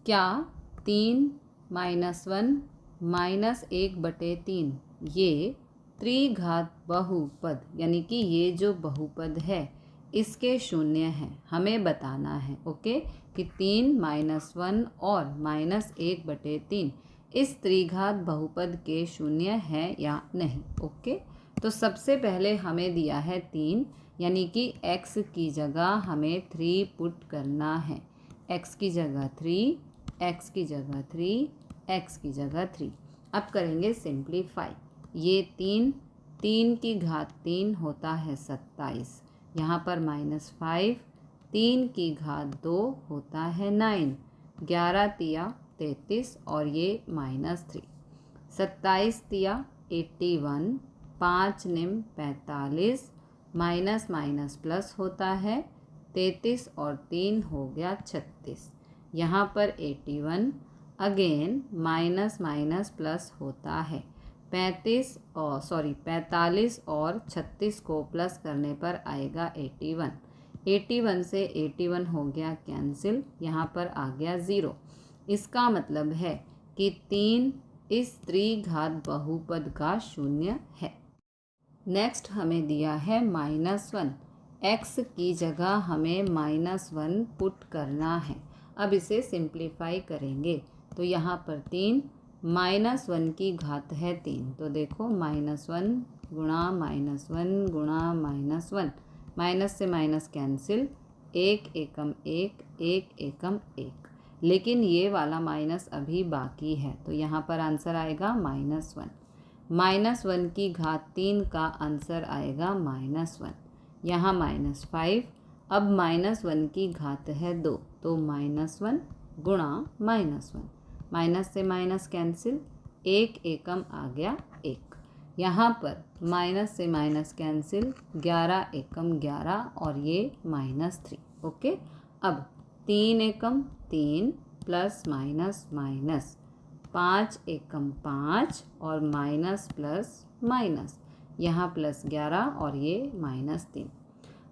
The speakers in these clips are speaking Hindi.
क्या 3 - 1 - 1/3 ये त्रिघात बहुपद यानी कि ये जो बहुपद है इसके शून्य हैं, हमें बताना है। ओके, कि 3 - 1 और -1/3 इस त्रिघात बहुपद के शून्य है या नहीं। ओके, तो सबसे पहले हमें दिया है 3, यानी कि x की जगह हमें 3 पुट करना है। x की जगह 3, x की जगह 3, x की जगह 3। अब करेंगे सिंप्लीफाई। ये 3 की घात 3 होता है 27, यहाँ पर -5, 3 की घात 2 होता है 9, 11 तिया 33 और ये -3, 27 तिया 81, 5 निम 45, माइनस माइनस प्लस होता है 33 और 3 हो गया 36। यहाँ पर 81 अगेन माइनस माइनस प्लस होता है 45 और 36 को प्लस करने पर आएगा 81। 81 से 81 हो गया कैंसिल, यहाँ पर आ गया 0। इसका मतलब है कि 3 इस त्रिघात बहुपद का शून्य है। नेक्स्ट हमें दिया है -1, x की जगह हमें -1 पुट करना है। अब इसे सिंप्लीफाई करेंगे तो यहाँ पर 3 -1 की घात है 3, तो देखो -1 गुणा -1 गुणा -1, माइनस से माइनस कैंसिल, 1 एकम 1, 1 एकम 1, लेकिन ये वाला माइनस अभी बाकी है, तो यहाँ पर आंसर आएगा -1। -1 की घात 3 का आंसर आएगा -1, यहाँ -5। अब -1 की घात है 2, तो -1 गुणा -1, माइनस से माइनस कैंसिल, 1 एकम आ गया 1, यहाँ पर माइनस से माइनस कैंसिल, 11 एकम 11 और ये -3। ओके, अब 3 एकम 3 प्लस माइनस माइनस, 5 एकम 5 और माइनस प्लस माइनस, यहाँ प्लस 11 और ये -3,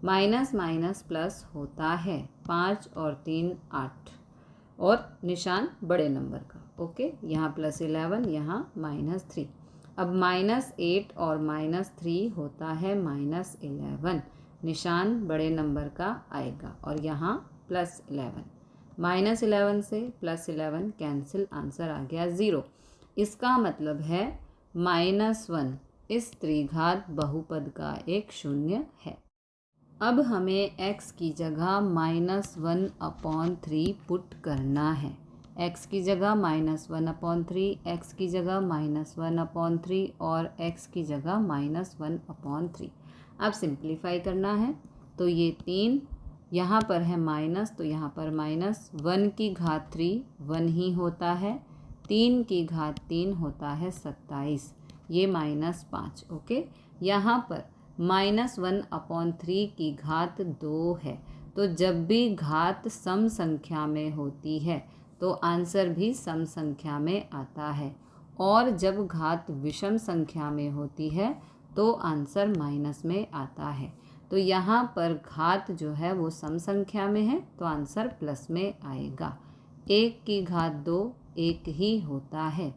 माइनस माइनस प्लस होता है 5 और 3 8 और निशान बड़े नंबर का। ओके, यहाँ +11, यहाँ -3। अब -8 और -3 होता है -11, निशान बड़े नंबर का आएगा और यहाँ +11, -11 से +11 कैंसिल, आंसर आ गया 0। इसका मतलब है -1 इस त्रिघात बहुपद का एक शून्य है। अब हमें x की जगह -1/3 पुट करना है। x की जगह -1/3, x की जगह -1/3 और x की जगह -1/3। अब सिंप्लीफाई करना है तो ये 3 यहाँ पर है माइनस, तो यहाँ पर -1 की घात 3 1 ही होता है, 3 की घात 3 होता है 27, ये -5। ओके, यहाँ पर -1/3 की घात 2 है, तो जब भी घात सम संख्या में होती है तो आंसर भी सम संख्या में आता है, और जब घात विषम संख्या में होती है तो आंसर माइनस में आता है। तो यहाँ पर घात जो है वो सम संख्या में है तो आंसर प्लस में आएगा। 1 की घात 2 1 ही होता है,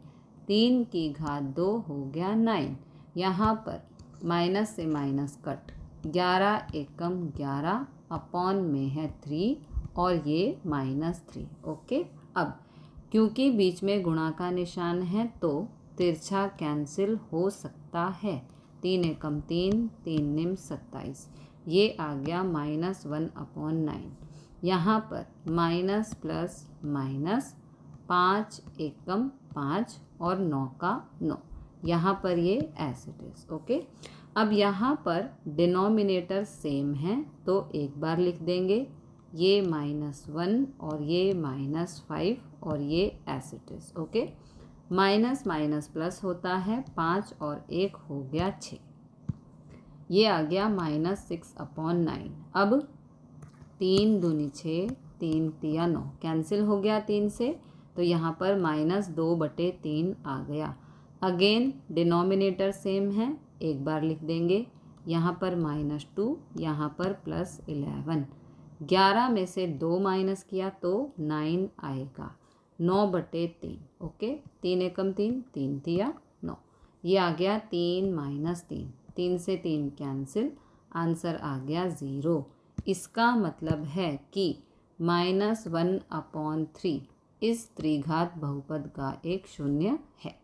3 की घात 2 हो गया 9, यहाँ पर माइनस से माइनस कट, 11 एकम 11 अपॉन में है 3 और ये -3। ओके, अब क्योंकि बीच में गुणा का निशान है तो तिरछा कैंसिल हो सकता है, 3 एकम 3, 3 निम 27, ये आ गया -1/9। यहाँ पर माइनस प्लस माइनस, 5 एकम 5 और 9 का 9, यहाँ पर ये एज इट इज। ओके, अब यहाँ पर डिनोमिनेटर सेम है तो एक बार लिख देंगे, ये -1 और ये -5 और ये as it is. Okay, minus minus plus होता है, 5 और 1 हो गया 6, ये आ गया -6/9। अब 3 दूनी 6, 3 तिया 9, कैंसिल हो गया 3 से, तो यहाँ पर -2/3 आ गया। अगेन डिनोमिनेटर सेम है, एक बार लिख देंगे, यहाँ पर -2, यहाँ पर +11, 11 में से 2 माइनस किया तो 9 आएगा, 9/3। ओके, 3 एकम 3, 3 तिया 9। ये आ गया 3 - 3, 3 से 3 कैंसिल, आंसर आ गया 0। इसका मतलब है कि -1/3 इस त्रिघात बहुपद का एक शून्य है।